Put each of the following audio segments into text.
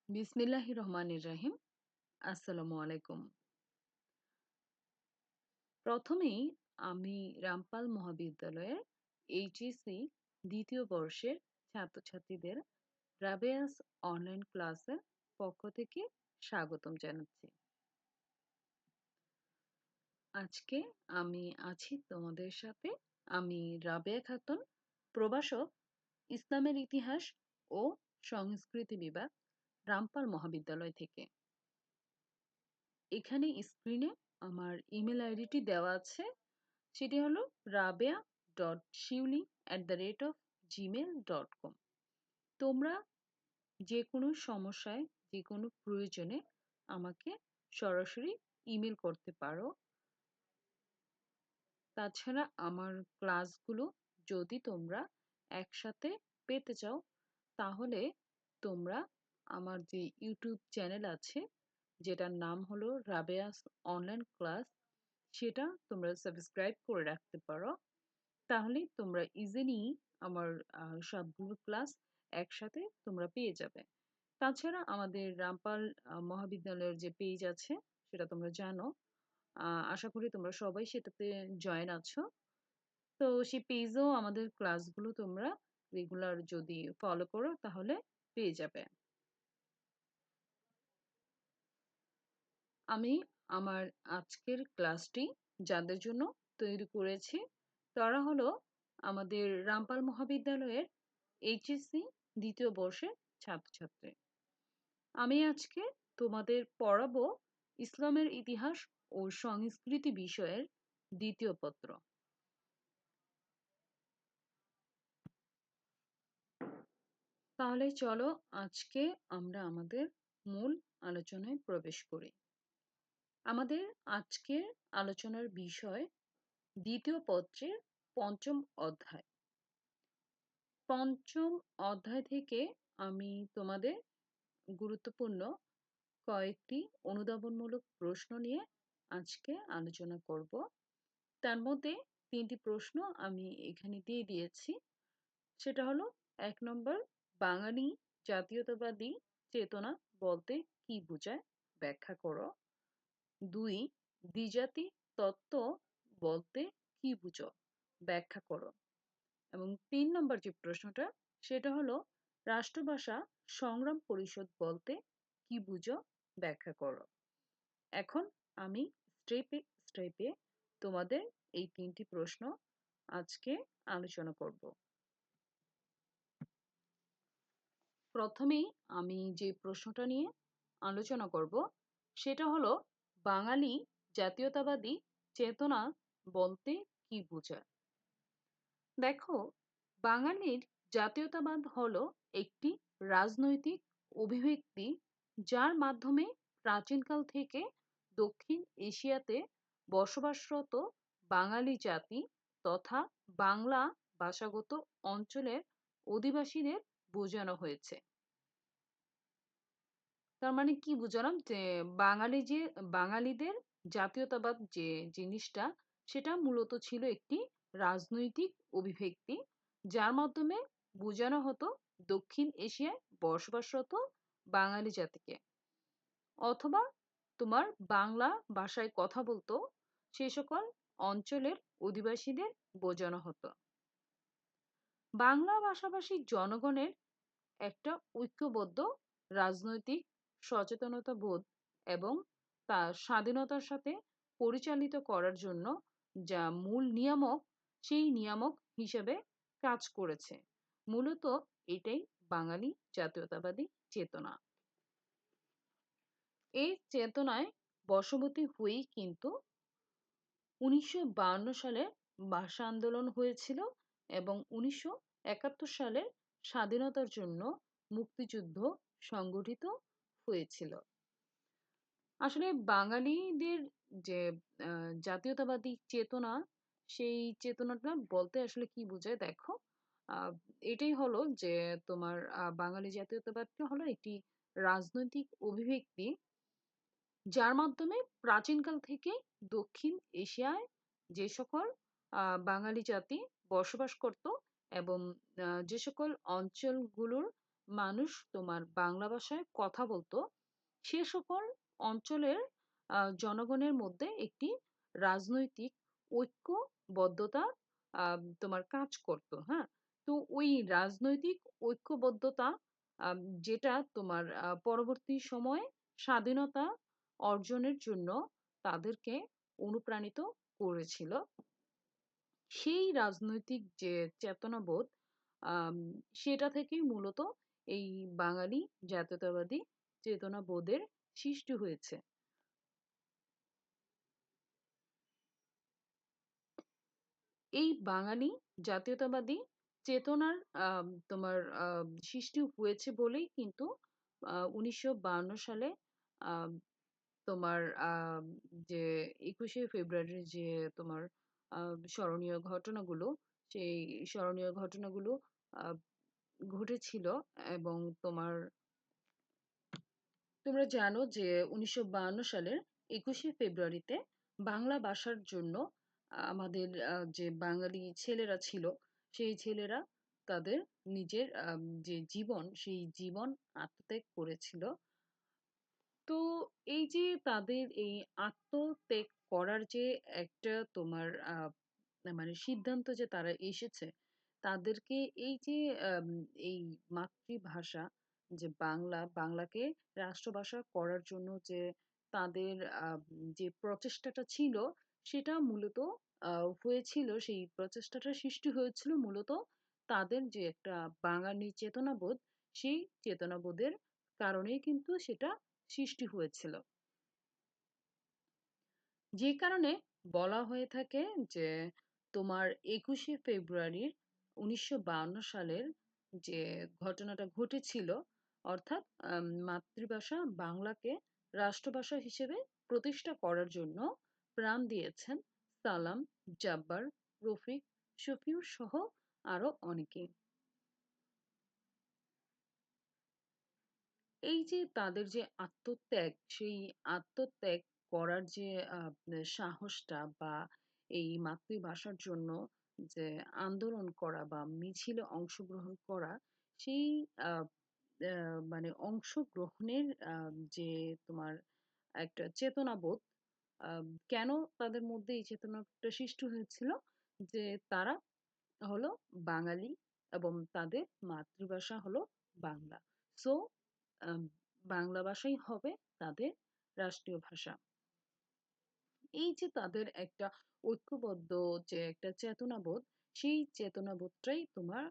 বিসমিল্লাহির রহমানির রহিম। আসসালামু আলাইকুম। প্রথমেই আমি রামপাল মহাবিদ্যালয়ের এইচএসসি দ্বিতীয় বর্ষের ছাত্রছাত্রীদের রাবেয়াস অনলাইন ক্লাসের পক্ষ থেকে স্বাগতম জানাচ্ছি। আজকে আমি আছি তোমাদের সাথে। আমি রাবেয়া খাতুন, প্রভাষক, ইসলামের ইতিহাস ও সংস্কৃতি বিভাগ, রামপাল মহাবিদ্যালয় থেকে। এখানে স্ক্রিনে আমার ইমেল আইডিটি দেওয়া আছে। সেটি হলো rabia.shiuli@gmail.com। তোমরা যে কোনো সমস্যায়, যে কোনো প্রয়োজনে আমাকে সরাসরি ইমেল করতে পারো। তাছাড়া আমার ক্লাসগুলো যদি তোমরা একসাথে পেতে চাও, তাহলে তোমরা আমার যে ইউটিউব চ্যানেল আছে, যেটার নাম হলো রাবেয়াস অনলাইন ক্লাস, সেটা তোমরা সাবস্ক্রাইব করে রাখতে পারো। তাহলে তোমরা ইজিলি আমার সবগুলো ক্লাস একসাথে তোমরা পেয়ে যাবে। তাছাড়া আমাদের রামপাল মহাবিদ্যালয়ের যে পেজ আছে, সেটা তোমরা জানো। আশা করি তোমরা সবাই সেটাতে জয়েন আছো। তো সেই পেজেও আমাদের ক্লাসগুলো তোমরা রেগুলার যদি ফলো করো তাহলে পেয়ে যাবে। আমি আমার আজকের ক্লাসটি যাদের জন্য তৈরি করেছি, তারা হলো আমাদের রামপাল মহাবিদ্যালয়ের এইচএসসি দ্বিতীয় বর্ষের ছাত্রছাত্রী। আমি আজকে তোমাদের পড়াবো ইসলামের ইতিহাস ও সংস্কৃতি বিষয়ের দ্বিতীয় পত্র। তাহলে চলো আজকে আমরা আমাদের মূল আলোচনায় প্রবেশ করি। আমাদের আজকের আলোচনার বিষয় দ্বিতীয় পত্রের পঞ্চম অধ্যায়। পঞ্চম অধ্যায় থেকে আমি তোমাদের গুরুত্বপূর্ণ কয়েকটি অনুধাবনমূলক প্রশ্ন নিয়ে আজকে আলোচনা করব। তার মধ্যে ৩টি প্রশ্ন আমি এখানে দিয়ে দিয়েছি। সেটা হলো ১ নম্বর, বাঙালি জাতীয়তাবাদী চেতনা বলতে কি বোঝায়? ব্যাখ্যা করো। ২, দ্বিজাতি তত্ত্ব বলতে কি বুঝো? ব্যাখ্যা করো। এবং ৩ নম্বর যে প্রশ্নটা, সেটা হলো রাষ্ট্রভাষা সংগ্রাম পরিষদ বলতে কি বুঝো? ব্যাখ্যা করো। এখন আমি স্টেপে স্টেপে তোমাদের এই ৩টি প্রশ্ন আজকে আলোচনা করব। প্রথমেই আমি যে প্রশ্নটা নিয়ে আলোচনা করব, সেটা হলো বাঙালি জাতীয়তাবাদী চেতনা বলতে কি বোঝায়? দেখো, বাঙালির জাতীয়তাবাদ হলো একটি রাজনৈতিক অভিব্যক্তি, যার মাধ্যমে প্রাচীনকাল থেকে দক্ষিণ এশিয়াতে বসবাসরত বাঙালি জাতি তথা বাংলা ভাষাগত অঞ্চলের অধিবাসীদের বোঝানো হয়েছে। তার মানে কি বুঝলাম যে বাঙালিদের জাতীয়তাবাদ যে জিনিসটা, সেটা মূলত ছিল একটি রাজনৈতিক অভিব্যক্তি, যার মাধ্যমে বোঝানো হতো দক্ষিণ এশিয়ায় বসবাসরত বাঙালি জাতিকে, অথবা তোমার বাংলা ভাষায় কথা বলতো সে সকল অঞ্চলের অধিবাসীদের বোঝানো হতো। বাংলা ভাষাভাষী জনগণের একটা ঐক্যবদ্ধ রাজনৈতিক সচেতনতা বোধ এবং তা স্বাধীনতার সাথে পরিচালিত করার জন্য যা মূল নিয়ামক, সেই নিয়ামক হিসেবে কাজ করেছে। মূলত এটাই বাঙালি জাতীয়তাবাদী চেতনা। এই চেতনায় বশবর্তী হয়েই কিন্তু ১৯৫২ সালে ভাষা আন্দোলন হয়েছিল এবং ১৯৭১ সালে স্বাধীনতার জন্য মুক্তিযুদ্ধ সংগঠিত হয়েছিল। আসলে বাঙালিদের যে জাতীয়তাবাদী চেতনা, সেই চেতনাটা বলতে আসলে কি বোঝায়? দেখো, আহ, এটাই হলো যে তোমার বাঙালি জাতীয়তাবাদটা হলো একটি রাজনৈতিক অভিব্যক্তি, যার মাধ্যমে প্রাচীনকাল থেকে দক্ষিণ এশিয়ায় যে সকল বাঙালি জাতি বসবাস করত এবং যে সকল অঞ্চলগুলোর মানুষ তোমার বাংলা ভাষায় কথা বলতো, সে সকল অঞ্চলের জনগণের মধ্যে একটি রাজনৈতিক ঐক্যবদ্ধতা তোমার কাজ করত, হ্যাঁ? তো ওই রাজনৈতিক ঐক্যবদ্ধতা আম যেটা তোমার পরবর্তী সময়ে স্বাধীনতা অর্জনের জন্য তাদেরকে অনুপ্রাণিত করেছিল। সেই রাজনৈতিক যে চেতনাবোধ, আম সেটা থেকেই মূলত এই বাঙালি জাতীয়তাবাদী চেতনাবোধের সৃষ্টি হয়েছে। এই বাঙালি জাতীয়তাবাদী চেতনার তোমার সৃষ্টি হয়েছে বলেই কিন্তু ১৯৫২ সালে আম তোমার যে ২১শে ফেব্রুয়ারির যে তোমার আ স্মরণীয় ঘটনাগুলো, সেই স্মরণীয় ঘটনাগুলো আ ঘটেছিল। এবং তোমরা জানো যে ১৯৫২ সালের ২১শে ফেব্রুয়ারিতে বাংলা ভাষার জন্য আমাদের যে বাঙালি ছেলেরা ছিল, সেই ছেলেরা তাদের নিজের যে জীবন, সেই জীবন আত্মত্যাগ করেছিল। তো এই যে তাদের এই আত্মত্যাগ করার যে একটা তোমার মানে সিদ্ধান্ত যে তারা এসেছে, তাদেরকে এই যে আম এই মাতৃভাষা যে বাংলা, বাংলাকে রাষ্ট্রভাষা করার জন্য যে তাদের যে প্রচেষ্টাটা ছিল, সেটা মূলত আ হয়েছিল, সেই প্রচেষ্টাটা সৃষ্টি হয়েছিল মূলত তাদের যে একটা বাঙালি চেতনাবোধ, সেই চেতনাবোধের কারণেই কিন্তু সেটা সৃষ্টি হয়েছিল। যে কারণে বলা হয়ে থাকে যে তোমার ২১শে ফেব্রুয়ারির ১৯৫২ সালের যে ঘটনাটা ঘটেছিল, অর্থাৎ মাতৃভাষা বাংলাকে রাষ্ট্রভাষা হিসেবে প্রতিষ্ঠা করার জন্য প্রাণ দিয়েছেন সালাম, জাব্বার, রফিক, শফিউর সহ আরো অনেকে। এই যে তাদের যে আত্মত্যাগ, সেই আত্মত্যাগ করার যে সাহসটা, বা এই মাতৃভাষার জন্য যে আন্দোলন করা বা মিছিলে অংশগ্রহণ করা, সেই আ আ মানে অংশগ্রহণের যে তোমার একটা চেতনাবোধ, আ কেন তাদের মধ্যে এই চেতনাটা সৃষ্টি হয়েছিল? যে তারা হলো বাঙালি এবং তাদের মাতৃভাষা হলো বাংলা। সো আম বাংলা ভাষাই হবে তাদের রাষ্ট্রীয় ভাষা। এই যে তাদের একটা ঐক্যবদ্ধ যে একটা চেতনাবোধ, সেই চেতনাবোধটাই তোমার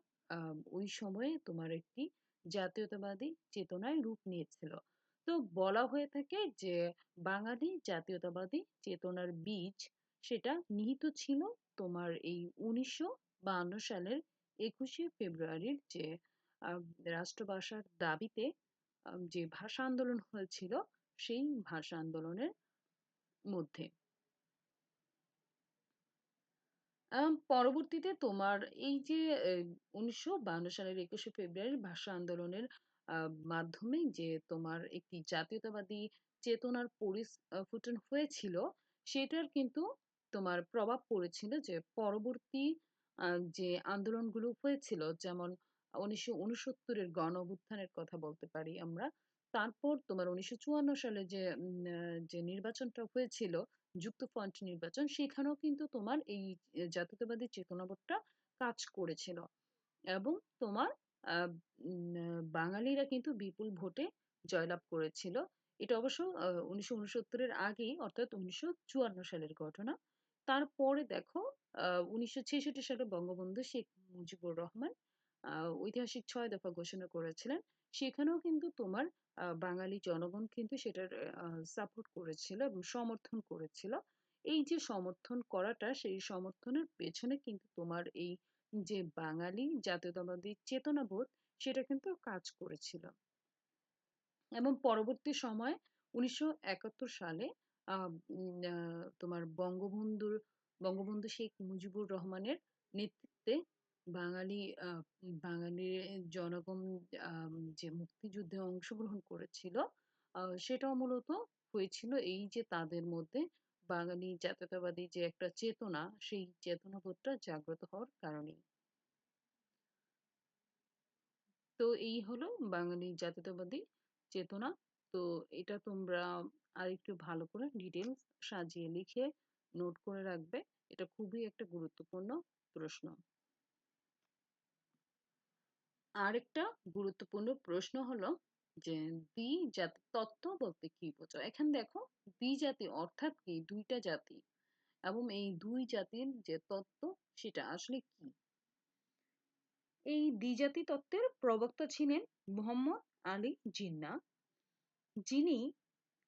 ওই সময়ে তোমার একটি জাতীয়তাবাদী চেতনায় রূপ নিয়েছিল। তো বলা হয়ে থাকে যে বাঙালি জাতীয়তাবাদী চেতনার বীজ, সেটা নিহিত ছিল তোমার এই ১৯৫২ সালের ২১শে ফেব্রুয়ারির যে আ রাষ্ট্রভাষার দাবিতে যে ভাষা আন্দোলন হয়েছিল, সেই ভাষা আন্দোলনের মধ্যে। পরবর্তীতে তোমার এই যে ১৯৫২ সালের ২১শে ফেব্রুয়ারির ভাষা আন্দোলনের আ মাধ্যমে যে তোমার একটি জাতীয়তাবাদী চেতনার ফুটন হয়েছিল, সেটার কিন্তু তোমার প্রভাব পড়েছিল যে পরবর্তী আ যে আন্দোলনগুলো হয়েছিল, যেমন ১৯৬৯ এর গণঅভ্যুত্থানের কথা বলতে পারি আমরা। তারপর তোমার ১৯৫৪ সালে যে যে নির্বাচনটা হয়েছিল, যুক্তফ্রন্ট নির্বাচন, সেখানেও কিন্তু তোমার এই জাতীয়তাবাদী চেতনাবোধটা কাজ করেছিল। এবং তোমার আ বাঙালিরা কিন্তু বিপুল ভোটে জয়লাভ করেছিল। এটা অবশ্য ১৯৬৯ এর আগেই, অর্থাৎ ১৯৫৪ সালের ঘটনা। তারপরে দেখো ১৯৬৬ সালে বঙ্গবন্ধু শেখ মুজিবুর রহমান আ ঐতিহাসিক ৬ দফা ঘোষণা করেছিলেন। সেখানেও কিন্তু তোমার বাঙালি জনগণ কিন্তু সেটার সাপোর্ট করেছিল এবং সমর্থন করেছিল। এই যে সমর্থন করাটা, সেই সমর্থনের পেছনে কিন্তু তোমার এই যে বাঙালি জাতীয়তাবাদী চেতনাবোধ, সেটা কিন্তু কাজ করেছিল। এবং পরবর্তী সময়ে ১৯৭১ সালে আ উম আ তোমার বঙ্গবন্ধু শেখ মুজিবুর রহমানের নেতৃত্বে বাঙালি আ বাঙালির জনগণ যে মুক্তিযুদ্ধে অংশগ্রহণ করেছিল, সেটাও মূলত হয়েছিল এই যে তাদের মধ্যে বাঙালি জাতীয়তাবাদী যে একটা চেতনা, সেই চেতনাবোধটা জাগ্রত হওয়ার কারণেই। তো এই হলো বাঙালি জাতীয়তাবাদী চেতনা। তো এটা তোমরা আরেকটু ভালো করে ডিটেলস সাজিয়ে লিখে নোট করে রাখবে। এটা খুবই একটা গুরুত্বপূর্ণ প্রশ্ন। আরেকটা গুরুত্বপূর্ণ প্রশ্ন হলো যে দ্বিজাতি তত্ত্ব বলতে কি বোঝো? এখানে দেখো, দ্বিজাতি অর্থাৎ কি? দুইটা জাতি। এবং এই দুই জাতির যে তত্ত্ব সেটা আসলে কি? এই দ্বিজাতি তত্ত্বের প্রবক্তা ছিলেন মুহাম্মদ আলী জিন্নাহ, যিনি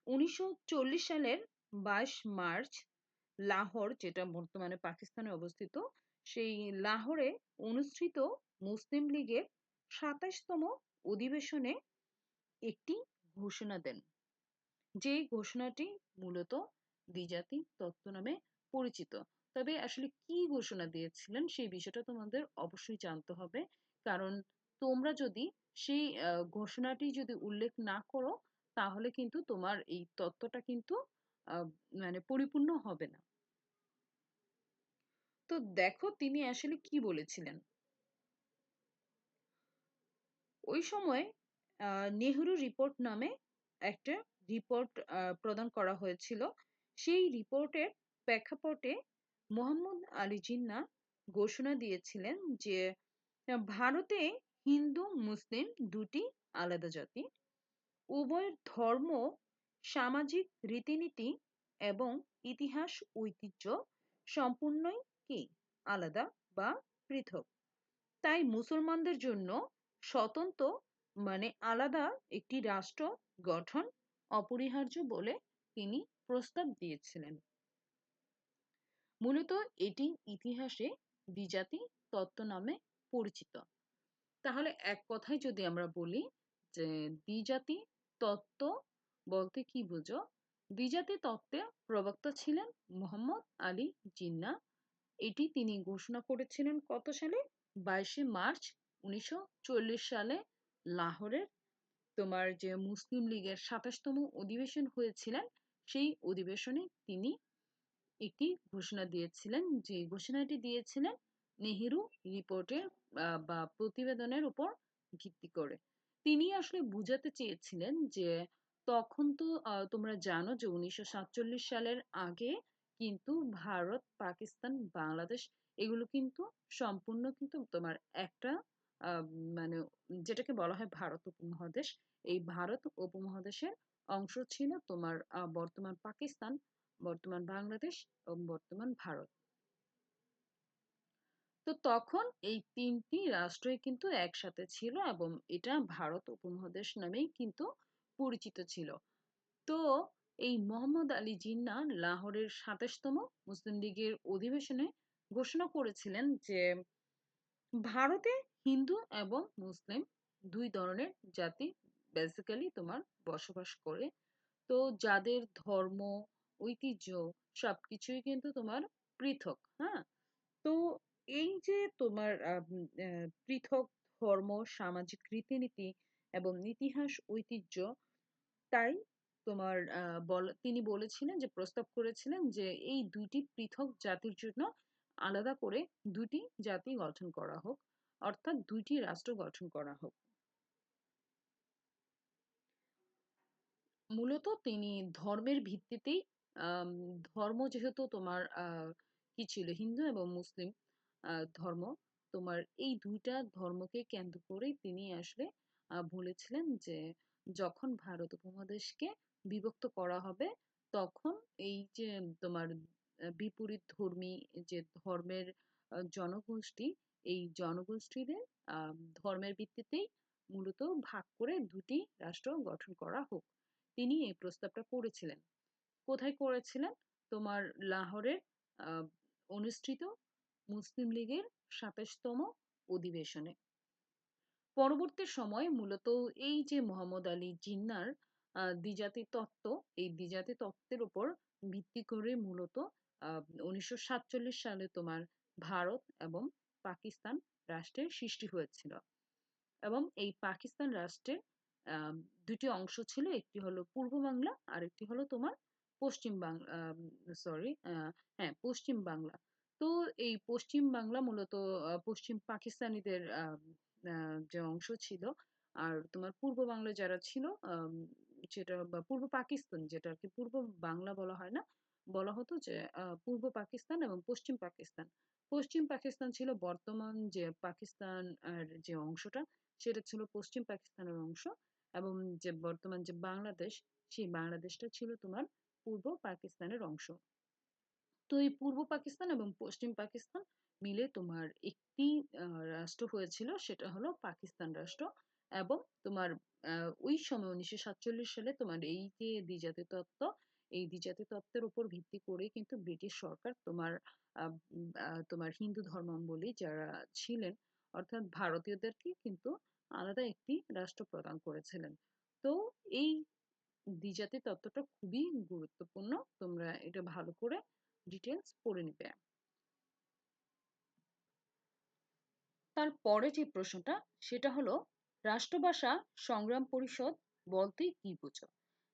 1940 সালের 22 মার্চ লাহোর, যেটা বর্তমানে পাকিস্তানে অবস্থিত, সেই লাহোরে অনুষ্ঠিত মুসলিম লীগের 27তম অধিবেশনে একটি ঘোষণা দেন। যে ঘোষণাটি মূলত দ্বিজাতি তত্ত্ব নামে পরিচিত। তবে আসলে কি ঘোষণা দিয়েছিলেন সেই বিষয়টা তোমাদের অবশ্যই জানতে হবে। কারণ তোমরা যদি সেই ঘোষণাটি যদি উল্লেখ না করো, তাহলে কিন্তু তোমার এই তত্ত্বটা কিন্তু আহ, মানে পরিপূর্ণ হবে না। তো দেখো তিনি আসলে কি বলেছিলেন। ওই সময় নেহরু রিপোর্ট নামে একটা রিপোর্ট প্রদান করা হয়েছিল। সেই রিপোর্টের প্রেক্ষাপটে মোহাম্মদ আলী জিন্নাহ ঘোষণা দিয়েছিলেন যে ভারতে হিন্দু মুসলিম দুটি আলাদা জাতি, উভয়ের ধর্ম, সামাজিক রীতিনীতি এবং ইতিহাস ঐতিহ্য সম্পূর্ণই কি আলাদা বা পৃথক। তাই মুসলমানদের জন্য স্বতন্ত্র মানে আলাদা একটি রাষ্ট্র গঠন অপরিহার্য বলে তিনি প্রস্তাব দিয়েছিলেন। মূলত এটি ইতিহাসে দ্বিজাতি তত্ত্ব নামে পরিচিত। তাহলে এক কথায় যদি আমরা বলি যে দ্বিজাতি তত্ত্ব বলতে কি বুঝো? দ্বিজাতি তত্ত্বের প্রবক্তা ছিলেন মোহাম্মদ আলী জিন্নাহ। এটি তিনি ঘোষণা করেছিলেন কত সালে? 22শে মার্চ 1940 সালে লাহোরের তোমার যে মুসলিম লীগের 27তম অধিবেশন হয়েছিলেন, সেই অধিবেশনে তিনি একটি ঘোষণা দিয়েছিলেন। যে ঘোষণাটি দিয়েছিলেন নেহেরু রিপোর্টের বা প্রতিবেদনের উপর ভিত্তি করে। তিনি আসলে বুঝাতে চেয়েছিলেন যে তখন তো তোমরা জানো যে 1947 সালের আগে কিন্তু ভারত, পাকিস্তান, বাংলাদেশ এগুলো কিন্তু সম্পূর্ণ কিন্তু তোমার একটা আহ, মানে যেটাকে বলা হয় ভারত উপমহাদেশ। এই ভারত উপমহাদেশের অংশ ছিল তোমার বর্তমান পাকিস্তান, বর্তমান বাংলাদেশ এবং বর্তমান ভারত। তো তখন এই তিনটি রাষ্ট্রই কিন্তু একসাথে ছিল এবং এটা ভারত উপমহাদেশ নামেই কিন্তু পরিচিত ছিল। তো এই মোহাম্মদ আলী জিন্নাহ লাহোরের 27তম মুসলিম লীগের অধিবেশনে ঘোষণা করেছিলেন যে ভারতে হিন্দু এবং মুসলিম দুই ধরনের জাতি বেসিক্যালি তোমার বসবাস করে। তো যাদের ধর্ম, ঐতিহ্য সবকিছুই কিন্তু তোমার পৃথক। হ্যাঁ, তো এই যে তোমার পৃথক ধর্ম, সামাজিক রীতিনীতি এবং ইতিহাস ঐতিহ্য, তাই তোমার তিনি বলেছিলেন যে প্রস্তাব করেছিলেন যে এই দুইটি পৃথক জাতির জন্য আলাদা করে দুটি জাতি গঠন করা হোক, অর্থাৎ দুইটি রাষ্ট্র গঠন করা হোক। মূলত তিনি ধর্মের ভিত্তিতেই আম, ধর্ম যেহেতু তোমার কি ছিল হিন্দু এবং মুসলিম ধর্ম, তোমার এই দুইটা ধর্মকে কেন্দ্র করেই তিনি আসলে বলেছিলেন যে যখন ভারত উপমহাদেশকে বিভক্ত করা হবে, তখন এই যে তোমার বিপরীত ধর্মী যে ধর্মের জনগোষ্ঠী, এই জনগোষ্ঠীদের ধর্মের ভিত্তিতেই মূলত ভাগ করে দুটি রাষ্ট্র গঠন করা হোক। তিনি এই প্রস্তাবটা করেছিলেন। কোথায় করেছিলেন? তোমার লাহোরের আহ, অনুষ্ঠিত মুসলিম লীগের 27তম অধিবেশনে। পরবর্তী সময়ে মূলত এই যে মোহাম্মদ আলী জিন্নাহর দ্বিজাতি তত্ত্ব, এই দ্বিজাতি তত্ত্বের উপর ভিত্তি করে মূলত 1947 সালে তোমার ভারত এবং পাকিস্তান রাষ্ট্রের সৃষ্টি হয়েছিল। এবং এই পাকিস্তান রাষ্ট্রের আহ, দুটি অংশ ছিল, একটি হলো পূর্ব বাংলা আর একটি হলো তোমার পশ্চিম বাংলা। সরি, হ্যাঁ, পশ্চিম বাংলা। তো এই পশ্চিম বাংলা মূলত পশ্চিম পাকিস্তানিদের যে অংশ ছিল, আর তোমার পূর্ব বাংলায় যারা ছিল, যেটা বা পূর্ব পাকিস্তান, যেটা আরকি পূর্ব বাংলা বলা হয় না, বলা হতো যে পূর্ব পাকিস্তান এবং পশ্চিম পাকিস্তান। পশ্চিম পাকিস্তান ছিল বর্তমান যে পাকিস্তান আর যে অংশটা, সেটা ছিল পশ্চিম পাকিস্তানের অংশ, এবং যে বর্তমান যে বাংলাদেশ, সেই বাংলাদেশটা ছিল তোমার পূর্ব পাকিস্তানের অংশ। তো এই পূর্ব পাকিস্তান এবং পশ্চিম পাকিস্তান মিলে তোমার একটি রাষ্ট্র হয়েছিল, সেটা হলো পাকিস্তান রাষ্ট্র। এবং তোমার ওই সময় 1947 সালে তোমার এই যে দ্বিজাতি তত্ত্ব, এই দ্বিজাতি তত্ত্বের উপর ভিত্তি করে কিন্তু ব্রিটিশ সরকার তোমার তোমার হিন্দু ধর্মাবলম্বী যারা ছিলেন, অর্থাৎ ভারতীয়দেরকে কিন্তু আলাদা একটি রাষ্ট্র প্রদান করেছিলেন। তো এই দ্বিজাতি তত্ত্বটা খুবই গুরুত্বপূর্ণ। তোমরা এটা ভালো করে ডিটেলস পড়ে নিবে। তারপরে যে প্রশ্নটা, সেটা হলো রাষ্ট্রভাষা সংগ্রাম পরিষদ বলতে কি বোঝো?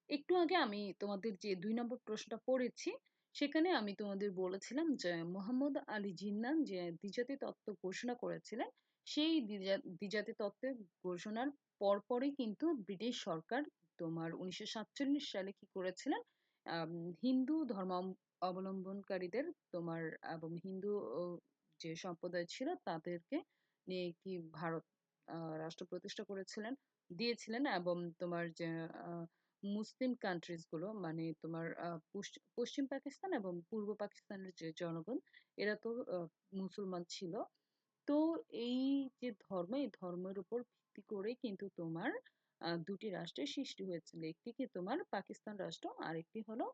একটু আগে আমি তোমাদের যে ২ নম্বর প্রশ্নটা পড়েছি, সেখানে আমি তোমাদের বলেছিলাম যে মোহাম্মদ আলী জিন্নাহ যে দ্বিজাতি তত্ত্ব ঘোষণা করেছিলেন, সেই দ্বিজাতি তত্ত্বের ঘোষণার পরপরই কিন্তু ব্রিটিশ সরকার তোমার 1947 সালে কি করেছিলেন, আম হিন্দু ধর্ম অবলম্বনকারীদের তোমার এবং হিন্দু যে সম্প্রদায় ছিল তাদেরকে নিয়ে কি ভারত রাষ্ট্র প্রতিষ্ঠা করেছিলেন, দিয়েছিলেন। এবং তোমার যে মুসলিম কান্ট্রিজ গুলো, মানে তোমার পশ্চিম পাকিস্তান এবং পূর্ব পাকিস্তানের যে জনগণ, এরা তো মুসলমান ছিল। তো এই যে ধর্ম, এই ধর্মের উপর ভিত্তি করে কিন্তু তোমার দুটি রাষ্ট্রের সৃষ্টি হয়েছিল, একটি কি তোমার পাকিস্তান রাষ্ট্র, আর একটি হলো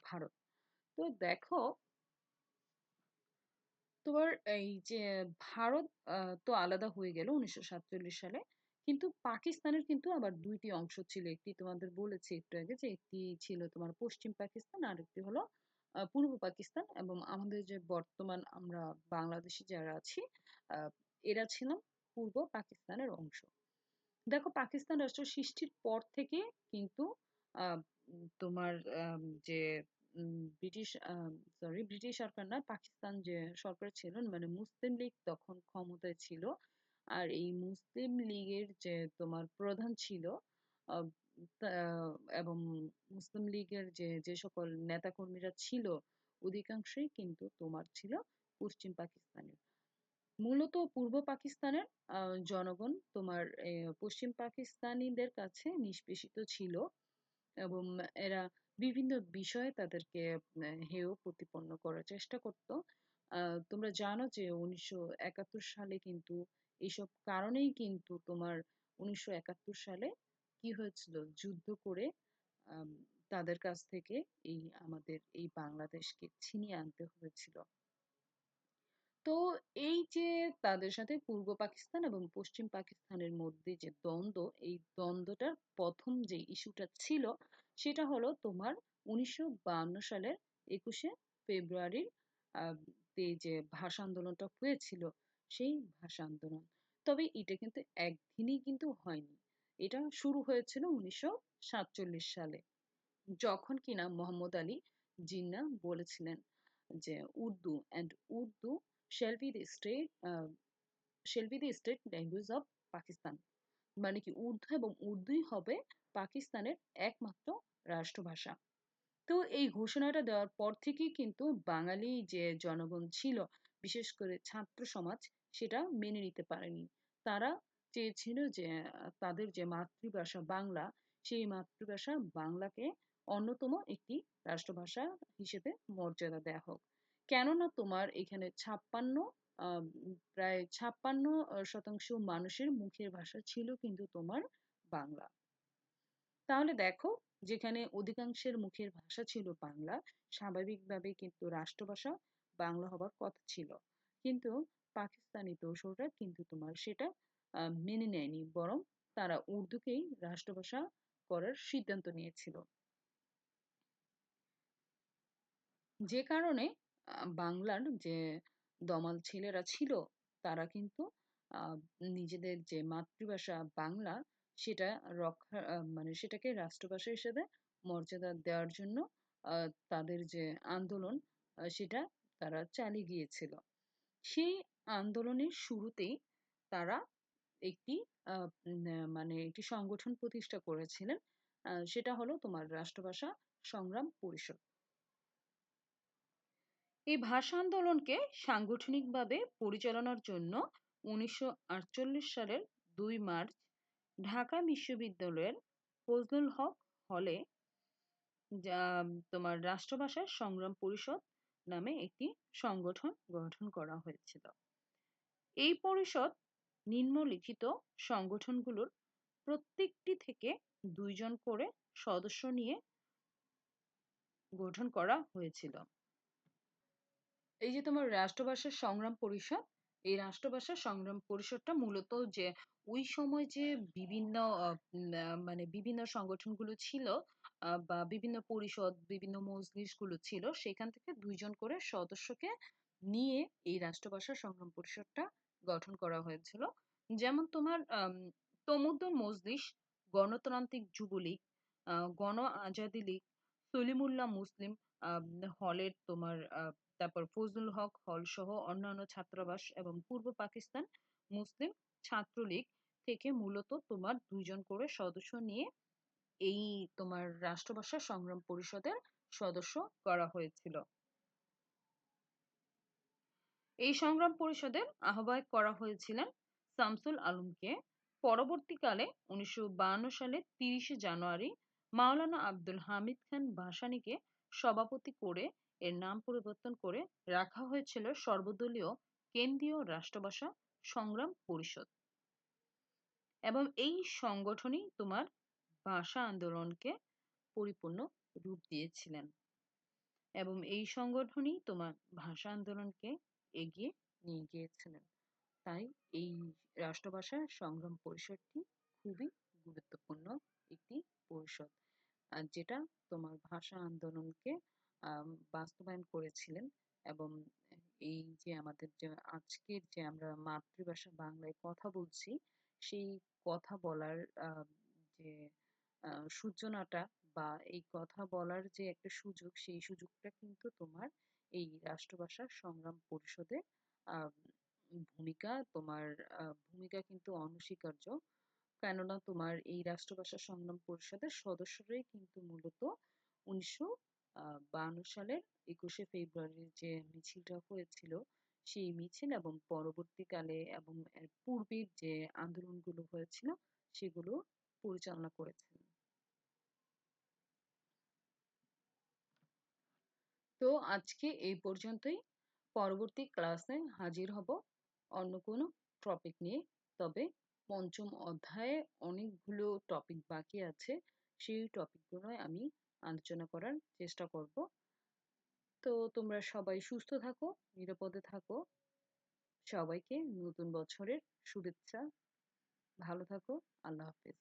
ভারত। তো দেখো, তোমার এই যে ভারত তো আলাদা হয়ে গেল 1947 সালে, কিন্তু পাকিস্তানের কিন্তু আবার দুইটি অংশ ছিল। একটি তোমাদের বলেছি একটু আগে যে একটি ছিল তোমার পশ্চিম পাকিস্তান, আর একটি হলো পূর্ব পাকিস্তান। এবং আমাদের যে বর্তমান আমরা বাংলাদেশি যারা আছি, আহ, এরা ছিলাম পূর্ব পাকিস্তানের অংশ। দেখো, পাকিস্তান রাষ্ট্র সৃষ্টির পর থেকে কিন্তু আহ, তোমার যে ব্রিটিশ ব্রিটিশ সরকার না, পাকিস্তান যে সরকার ছিল, মানে মুসলিম লীগ তখন ক্ষমতায় ছিল। আর এই মুসলিম লীগের যে তোমার প্রধান ছিল, আহ, এবং মুসলিম লীগের যে যে সকল নেতাকর্মীরা ছিল, অধিকাংশই কিন্তু তোমার ছিল পশ্চিম পাকিস্তানের। মূলত পূর্ব পাকিস্তানের জনগণ তোমার পশ্চিম পাকিস্তানিদের কাছে নিষ্পেষিত ছিল, এবং এরা বিভিন্ন বিষয়ে তাদেরকে হেয় প্রতিপন্ন করার চেষ্টা করত। তোমরা জানো যে 1971 সালে কিন্তু এইসব কারণেই কিন্তু তোমার 1971 সালে কি হয়েছিল, যুদ্ধ করে আম, তাদের কাছ থেকে এই আমাদের এই বাংলাদেশকে ছিনিয়ে আনতে হয়েছিল। তো এই যে তাদের সাথে পূর্ব পাকিস্তান এবং পশ্চিম পাকিস্তানের মধ্যে যে দ্বন্দ্ব, এই দ্বন্দ্বটার প্রথম যে ইস্যুটা ছিল, সেটা হলো তোমার 1952 সালের 21শে ফেব্রুয়ারির আহ, তে যে ভাষা আন্দোলনটা হয়েছিল, সেই ভাষা আন্দোলন। তবে এটা কিন্তু একদিনই কিন্তু হয়নি। এটা শুরু হয়েছিল 1947 সালে, যখন কিনা মোহাম্মদ আলী জিন্নাহ বলেছিলেন যে Urdu and Urdu shall be the state shall be the state language of Pakistan. মানে কি, উর্দু এবং উর্দুই হবে পাকিস্তানের একমাত্র রাষ্ট্রভাষা। তো এই ঘোষণাটা দেওয়ার পর থেকেই কিন্তু বাঙালি যে জনগণ ছিল, বিশেষ করে ছাত্র সমাজ, সেটা মেনে নিতে পারেনি। তারা চেয়েছিল যে তাদের যে মাতৃভাষা বাংলা, সেই মাতৃভাষা বাংলাকে অন্যতম একটি রাষ্ট্রভাষা হিসেবে মর্যাদা দেওয়া হোক। কেননা তোমার এখানে প্রায় 56% মানুষের মুখের ভাষা ছিল কিন্তু তোমার বাংলা। তাহলে দেখো, যেখানে অধিকাংশের মুখের ভাষা ছিল বাংলা, স্বাভাবিকভাবে কিন্তু রাষ্ট্রভাষা বাংলা হবার কথা ছিল। কিন্তু পাকিস্তানি দোসররা কিন্তু তোমার সেটা মেনে নেয়নি, বরং তারা উর্দুকেই রাষ্ট্রভাষা করার সিদ্ধান্ত নিয়েছিল। যে কারণে বাংলার যে দমাল ছেলেরা ছিল, তারা কিন্তু আহ, নিজেদের যে মাতৃভাষা বাংলা, সেটা মানে সেটাকে রাষ্ট্রভাষা হিসেবে মর্যাদা দেওয়ার জন্য তাদের যে আন্দোলন, সেটা তারা চালিয়ে গিয়েছিল। সেই আন্দোলনের শুরুতেই তারা একটি মানে একটি সংগঠন প্রতিষ্ঠা করেছিলেন। সেটা হলো তোমার রাষ্ট্রভাষা সংগ্রাম পরিষদ। এই ভাষা আন্দোলনকে সাংগঠনিকভাবে পরিচালনার জন্য 1948 সালের 2 মার্চ ঢাকা বিশ্ববিদ্যালয়ের ফজলুল হক হলে যা তোমার রাষ্ট্রভাষা সংগ্রাম পরিষদ নামে একটি সংগঠন গঠন করা হয়েছিল। এই পরিষদ নিম্নলিখিত সংগঠনগুলোর প্রত্যেকটি থেকে 2 জন করে সদস্য নিয়ে গঠন করা হয়েছিল। এই যে তোমার রাষ্ট্রভাষা সংগ্রাম পরিষদ, এই রাষ্ট্রভাষা সংগ্রাম পরিষদটা মূলত যে ওই সময় যে বিভিন্ন মানে বিভিন্ন সংগঠনগুলো ছিল, বা বিভিন্ন পরিষদ, বিভিন্ন মজলিস গুলো ছিল, সেখান থেকে 2 জন করে সদস্যকে নিয়ে এই রাষ্ট্রভাষা সংগ্রাম পরিষদটা গঠন করা হয়েছিল। যেমন তোমার তমুদ্দুন মজলিস, গণতান্ত্রিক যুবলীগ, গণ আজাদি লীগ, সলিমুল্লাহ মুসলিম আহ, হলের তোমার তারপর ফজলুল হক হল সহ অন্যান্য ছাত্রাবাস এবং পূর্ব পাকিস্তান মুসলিম ছাত্রলীগ থেকে মূলত তোমার 2 জন করে সদস্য নিয়ে এই তোমার রাষ্ট্রভাষা সংগ্রাম পরিষদের সদস্য করা হয়েছিল। এই সংগ্রাম পরিষদের আহ্বায়ক করা হয়েছিলেন শামসুল আলমকে। পরবর্তীকালে 1952 সালে 30শে জানুয়ারি মাওলানা আব্দুল হামিদ খান ভাসানীকে সভাপতি করে এর নাম পরিবর্তন করে রাখা হয়েছিল সর্বদলীয় কেন্দ্রীয় রাষ্ট্রভাষা সংগ্রাম পরিষদ। এবং এই সংগঠনই তোমার ভাষা আন্দোলনকে পরিপূর্ণ রূপ দিয়েছিলেন, এবং এই সংগঠনই তোমার ভাষা আন্দোলনকে এগিয়ে নিয়ে গিয়েছিলেন। তাই এই রাষ্ট্রভাষা সংগ্রাম পরিষদটি খুবই গুরুত্বপূর্ণ একটি পরিষদ, যেটা তোমার ভাষা আন্দোলনকে বাস্তবায়ন করেছিলেন। এবং এই যে আমাদের যে আজকের যে আমরা মাতৃভাষা বাংলায় কথা বলছি, সেই কথা বলার যে সূচনাটা বা এই কথা বলার যে একটা সুযোগ, সেই সুযোগটা কিন্তু তোমার এই রাষ্ট্রভাষা সংগ্রাম পরিষদে আহ ভূমিকা কিন্তু অনস্বীকার্য। কেননা তোমার এই রাষ্ট্রভাষা সংগ্রাম পরিষদের সদস্যরাই কিন্তু মূলত 1952 সালের 21শে ফেব্রুয়ারির যে মিছিলটা হয়েছিল, সেই মিছিল এবং পরবর্তীকালে এবং এর পূর্বের যে আন্দোলনগুলো হয়েছিল, সেগুলো পরিচালনা করেছেন। তো আজকে এই পর্যন্তই। পরবর্তী ক্লাসে হাজির হব অন্য কোনো টপিক নিয়ে। তবে পঞ্চম অধ্যায়ে অনেকগুলো টপিক বাকি আছে, সেই টপিকগুলো আমি আলোচনা করার চেষ্টা করব। তো তোমরা সবাই সুস্থ থাকো, নিরাপদে থাকো। সবাইকে নতুন বছরের শুভেচ্ছা। ভালো থাকো। আল্লাহ হাফেজ।